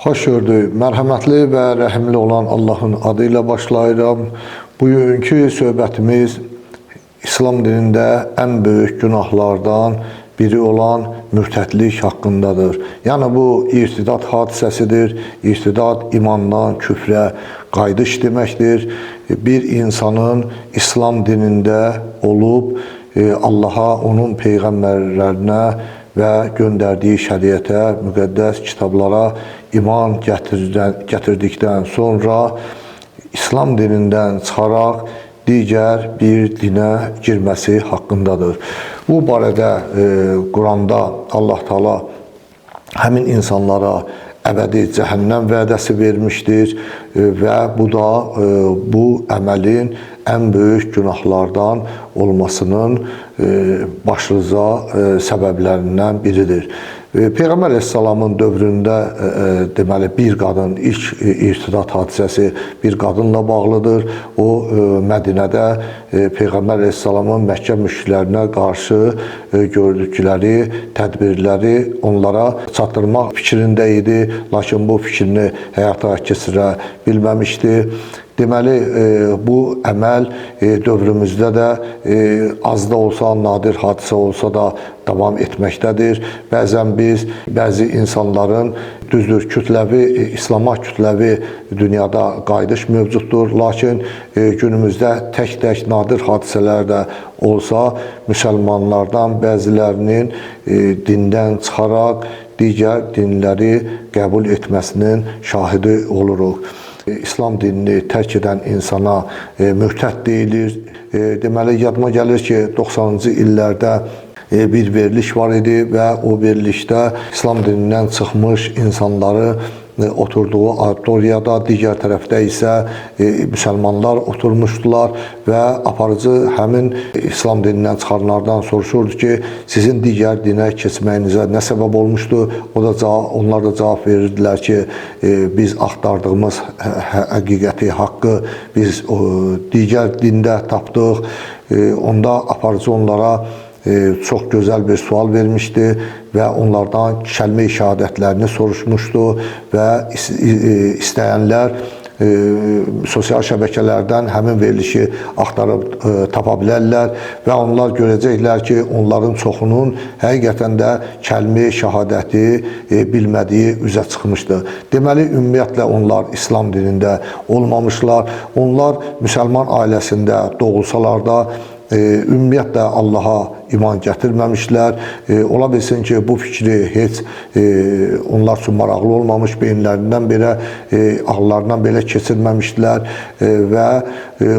Hoş gördük. Mərhəmətli və rəhimli olan Allahın adıyla başlayıram. Bugünkü söhbətimiz İslam dinində ən böyük günahlardan biri olan mürtədlik haqqındadır. Yəni bu irtidat hadisəsidir. İrtidat imandan küfrə qayıdış deməkdir. Bir insanın İslam dinində olub Allaha, onun peyğəmbərlərinə və göndərdiyi şəriətə, müqəddəs kitablara iman gətirdikdən sonra İslam dinindən çıxaraq digər bir dinə girməsi haqqındadır. Bu barədə Quranda Allah Taala həmin insanlara əbədi cəhənnəm vədəsi vermişdir və bu da bu əməlin ən böyük günahlardan olmasının başlıca səbəblərindən biridir. Peyğəmbər Əleyhisselamın dövründə deməli bir qadın, ilk irtidat hadisəsi bir qadınla bağlıdır. O Mədinədə Peyğəmbər Əleyhisselamın Məkkə müşriklərinə qarşı gördükləri tədbirləri onlara çatdırmaq fikrində idi, lakin bu fikrini həyata keçirə bilməmişdi. Deməli, bu əməl dövrümüzdə də az da olsa, nadir hadisə olsa da davam etməkdədir. Bəzən biz, bəzi insanların düzdür, İslama kütləvi dünyada qayıdış mövcuddur. Lakin günümüzdə tək-tək nadir hadisələr də olsa, müsəlmanlardan bəzilərinin dindən çıxaraq digər dinləri qəbul etməsinin şahidi oluruq. İslam dinini tərk edən insana mürtəd deyilir. Deməli, yadıma gəlir ki, 90-cı illərdə bir veriliş var idi və o verilişdə İslam dinindən çıxmış insanları oturduğu auditoriyada, digər tərəfdə isə müsəlmanlar oturmuşdular və aparıcı həmin İslam dinindən çıxanlardan soruşurdu ki, sizin digər dinə keçməyinizə nə səbəb olmuşdu? Onlar da cavab verirdilər ki, biz axtardığımız həqiqəti, haqqı biz digər dində tapdıq. Onda aparıcı onlara çox gözəl bir sual vermişdi və onlardan kəlmə-i şəhadətlərini soruşmuşdu və istəyənlər sosial şəbəkələrdən həmin verilişi axtarıb tapa bilərlər və onlar görəcəklər ki, onların çoxunun həqiqətən də kəlmə-i şəhadəti bilmədiyi üzə çıxmışdı. Deməli, ümumiyyətlə onlar İslam dinində olmamışlar. Onlar müsəlman ailəsində doğulsalar da ümumiyyətlə Allaha iman gətirməmişlər. Ola bilsin ki, bu fikri heç onlar üçün maraqlı olmamış, beyinlərindən belə, ağlarından belə keçirməmişdilər və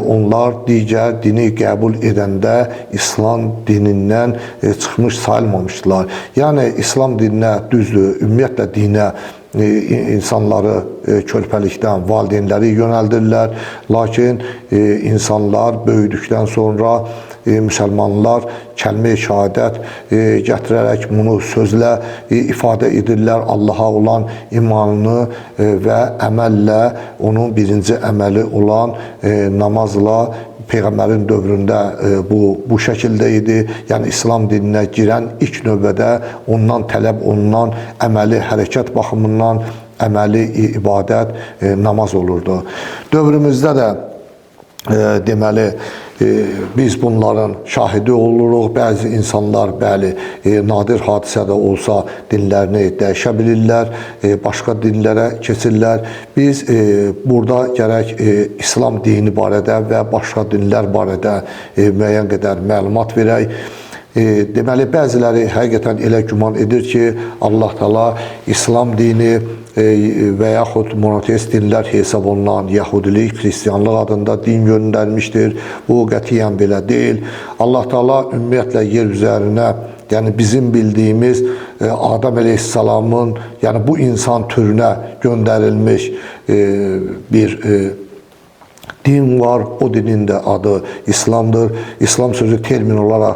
onlar digər dini qəbul edəndə İslam dinindən çıxmış sayılmamışdılar. Yəni, İslam dininə düzdür, ümumiyyətlə dinə insanları körpəlikdən valideynləri yönəldirlər. Lakin insanlar böyüdükdən sonra müsəlmanlar kəlmə-i şəhadət gətirərək bunu sözlə ifadə edirlər. Allaha olan imanını və əməllə, onun birinci əməli olan namazla Peyğəmbərin dövründə bu şəkildə idi. Yəni, İslam dininə girən ilk növbədə ondan tələb olunan əməli, hərəkət baxımından əməli ibadət, namaz olurdu. Dövrümüzdə də deməli, biz bunların şahidi oluruq. Bəzi insanlar, bəli, nadir hadisədə olsa dinlərini dəyişə bilirlər, başqa dinlərə keçirlər. Biz burada gərək İslam dini barədə və başqa dinlər barədə müəyyən qədər məlumat verək. Deməli, bəziləri həqiqətən elə güman edir ki, Allah Taala İslam dini və yaxud monoteist dinlər hesab olunan Yahudilik, Xristianlıq adında din göndərmişdir. Bu qətiyyən belə deyil. Allah Taala ümumiyyətlə yer üzərinə, yəni bizim bildiyimiz Adəm Əleyhisselamın, yəni bu insan türünə göndərilmiş bir din var. O dinin də adı İslamdır. İslam sözü termin olaraq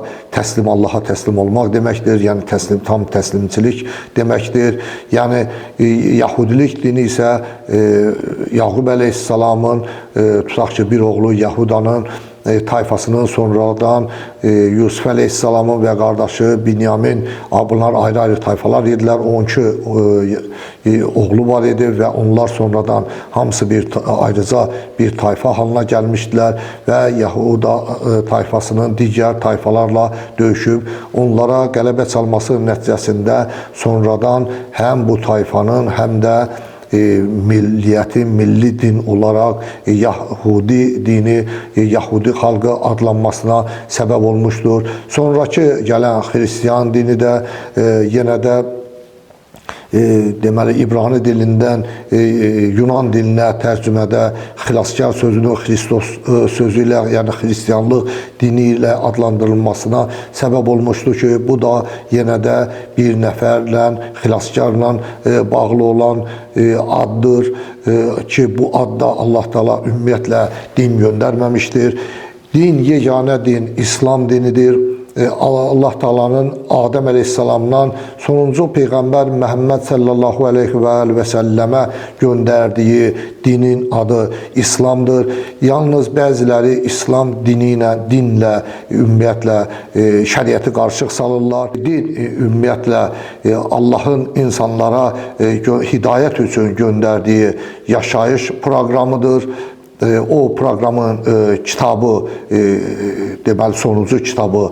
Allaha təslim olmaq deməkdir. Yəni tam təslimçilik deməkdir. Yəni Yahudilik dini isə Yaqub Əleyhisselamın, tutaq ki, bir oğlu Yahudanın tayfasının sonradan Yusuf Aleyhisselamın və qardaşı Binyamin, bunlar ayrı-ayrı tayfalar idilər. 12 oğlu var idi və onlar sonradan hamısı ayrıca bir tayfa halına gəlmişdilər və Yahuda tayfasının digər tayfalarla döyüşüb onlara qələbə çalması nəticəsində sonradan həm bu tayfanın, həm də milliyyəti, milli din olaraq Yahudi dini, Yahudi xalqı adlanmasına səbəb olmuşdur. Sonraki gələn Xristiyan dini də yenə də deməli İbrani dilindən Yunan dilinə tərcümədə xilaskar sözünün Xristos sözü ilə, yəni xristianlıq dini ilə adlandırılmasına səbəb olmuşdur ki, bu da yenə də bir nəfərlə, xilaskarla bağlı olan addır ki, bu adda Allah Teala ümumiyyətlə din göndərməmişdir. Din, yeganə din İslam dinidir. Allah Teala'nın Adem Aleyhisselam'dan sonuncu Peygamber Muhammed sallallahu aleyhi ve sellem'e gönderdiği dinin adı İslam'dır. Yalnız bəziləri İslam dinlə, ümumiyyətlə şəriəti qarışıq salırlar. Din ümumiyyətlə Allah'ın insanlara hidayət üçün göndərdiyi yaşayış programıdır. O proqramın kitabı, deməli sonuncu kitabı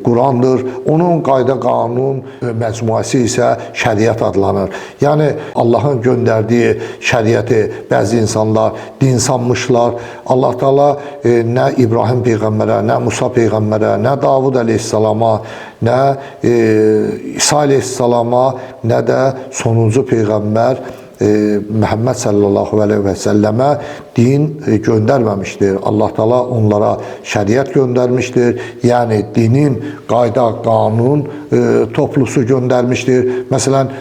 Qurandır. Onun qayda qanun məcmuəsi isə şəriət adlanır. Yəni Allahın göndərdiyi şəriəti bəzi insanlar din sanmışlar. Allah Teala nə İbrahim peyğəmbərə, nə Musa peyğəmbərə, nə Davud əleyhissalama, nə İsa əleyhissalama, nə də sonuncu peyğəmbər Muhammed sallallahu aleyhi ve selleme din göndərməmişdir. Allah Teala onlara şəriət göndərmişdir. Yəni dinin qayda, qanun toplusu göndərmişdir. Məsələn,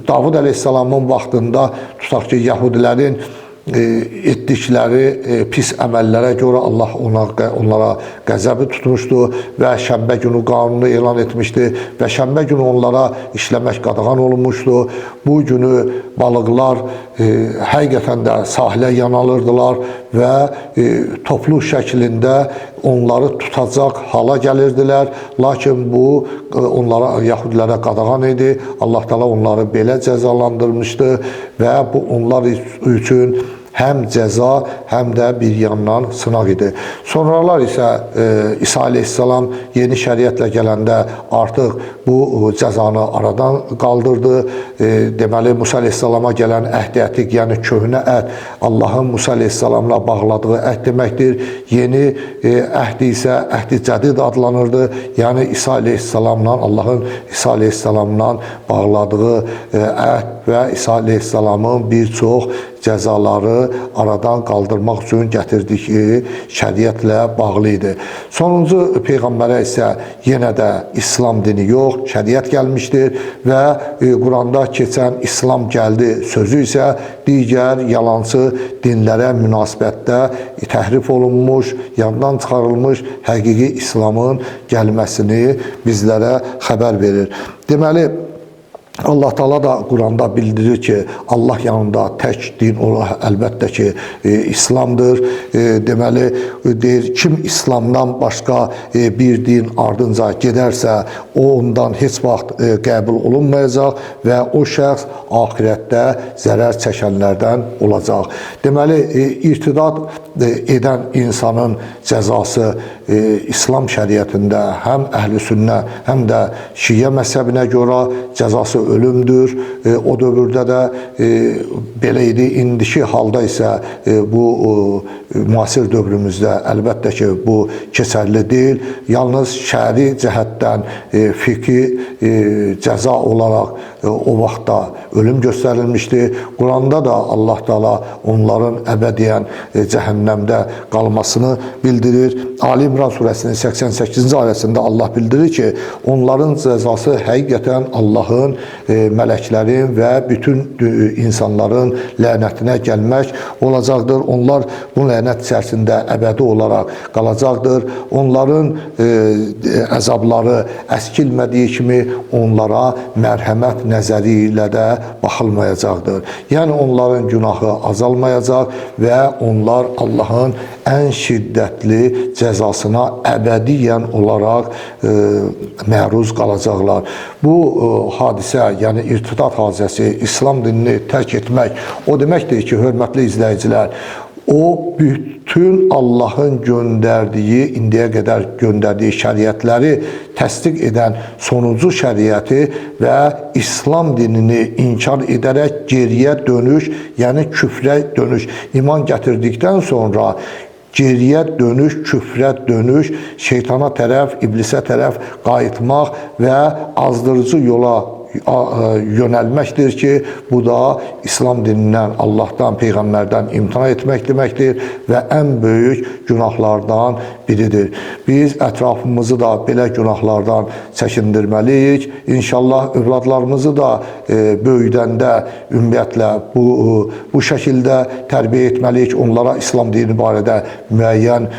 Davud əleyhissalamın vaxtında tutaq ki, Yahudilərin etdikləri pis əməllərə görə Allah onlara qəzəbi tutmuşdu və şənbə günü qanunu elan etmişdi və şənbə günü onlara işləmək qadağan olunmuşdu. Bu günü balıqlar həqiqətən də sahilə yanalırdılar və toplu şəklində onları tutacaq hala gəlirdilər. Lakin bu onlara, Yahudilərə qadağan idi. Allah Teala onları belə cəzalandırmışdı və bu onlar üçün həm cəza, həm də bir yandan sınaq idi. Sonralar isə İsa aleyhissalam yeni şəriətlə gələndə artıq bu cəzanı aradan qaldırdı. Deməli, Musa aleyhissalama gələn əhd ətiq, yəni köhnə əhd, Allahın Musa aleyhissalamla bağladığı əhd deməkdir. Yeni əhd isə əhd-i cədid adlanırdı. Yəni İsa aleyhissalamla, Allahın İsa aleyhissalamla bağladığı əhd və İsa aleyhissalamın bir çox cəzaları aradan qaldırmaq üçün gətirdiyi şəriətlə bağlı idi. Sonuncu Peyğəmbərə isə yenə də İslam dini yox, şəriət gəlmişdir və Quranda keçən İslam gəldi sözü isə digər yalancı dinlərə münasibətdə təhrif olunmuş, yandan çıxarılmış həqiqi İslamın gəlməsini bizlərə xəbər verir. Deməli, Allah Teala da Quranda bildirir ki, Allah yanında tək din əlbəttə ki, İslamdır. Deməli, deyir, kim İslamdan başqa bir din ardınca gedərsə, o ondan heç vaxt qəbul olunmayacaq və o şəxs axirətdə zərər çəkənlərdən olacaq. Deməli, irtidad edən insanın cəzası İslam şəriətində həm əhl-i sünnə, həm də şiə məzhəbinə görə cəzası ölümdür. O dövrdə də belə idi. İndiki halda isə bu müasir dövrümüzdə əlbəttə ki, bu keçərli deyil. Yalnız şəri cəhətdən fiqhi cəza olaraq o vaxtda ölüm göstərilmişdi. Quranda da Allah Teala onların əbədiyyən cəhənnəmdə qalmasını bildirir. Ali İmran surəsinin 88-ci ayəsində Allah bildirir ki, onların cəzası həqiqətən Allahın, mələklərin və bütün insanların lənətinə gəlmək olacaqdır. Onlar bu lənət içərisində əbədi olaraq qalacaqdır. Onların əzabları əskilmədiyi kimi onlara mərhəmət nəzəri ilə də baxılmayacaqdır. Yəni onların günahı azalmayacaq və onlar Allahın ən şiddətli cəzasına əbədiyyən olaraq məruz qalacaqlar. Bu hadisə, yəni irtidat hadisəsi, İslam dinini tərk etmək, o deməkdir ki, hörmətli izləyicilər, o bütün Allahın göndərdiyi, indiyə qədər göndərdiyi şəriətləri təsdiq edən sonuncu şəriəti və İslam dinini inkar edərək geriyə dönüş, yəni küfrə dönüş, iman gətirdikdən sonra geriyə dönüş, küfrə dönüş, şeytana tərəf, iblisə tərəf qayıtmaq və azdırıcı yola yönəlməkdir ki, bu da İslam dinindən, Allahdan, Peyğəmbərdən imtina etmək deməkdir və ən böyük günahlardan biridir. Biz ətrafımızı da belə günahlardan çəkindirməliyik. İnşallah övladlarımızı da böyüdəndə ümumiyyətlə bu şəkildə tərbiyə etməliyik. Onlara İslam dini barədə müəyyən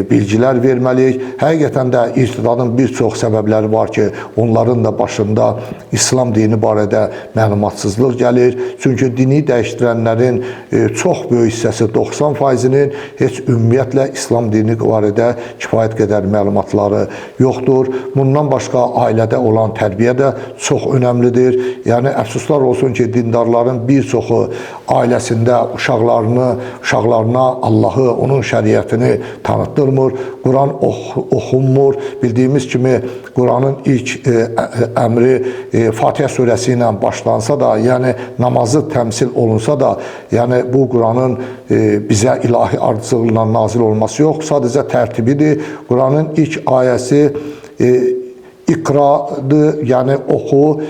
bilgilər verməliyik. Həqiqətən də irtidadın bir çox səbəbləri var ki, onların da başında İslam dini barədə məlumatsızlıq gəlir. Çünki dini dəyişdirənlərin çox böyük hissəsi, 90%-nin heç ümumiyyətlə İslam dini barədə kifayət qədər məlumatları yoxdur. Bundan başqa ailədə olan tərbiyə də çox önəmlidir. Yəni, əfsuslar olsun ki, dindarların bir çoxu ailəsində uşaqlarına Allahı, onun şəriətini tanıtdırmır. Quran oxunmur. Bildiyimiz kimi, Quranın ilk əmri Fatihə surəsi ilə başlansa da, yəni namazı təmsil olunsa da, yəni bu Quranın bizə ilahi ardıcılıqla nazil olması yox, sadəcə tərtibidir. Quranın ilk ayəsi İqradır, yəni oxu,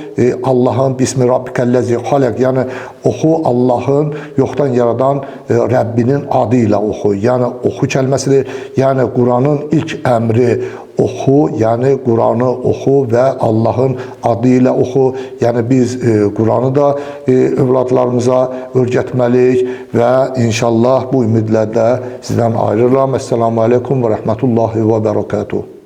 Allahın Bismi Rabbikəlləzi xaləq, yəni oxu Allahın yoxdan yaradan Rəbbinin adı ilə oxu. Yəni oxu kəlməsidir. Yəni Quranın ilk əmri oxu, yəni Quranı oxu və Allahın adı ilə oxu. Yəni biz Quranı da övladlarımıza öyrətməliyik və inşallah bu ümidlərlə sizdən ayrılıram. Esselamu aleykum və rəhmətullahi və bərəkatuhu.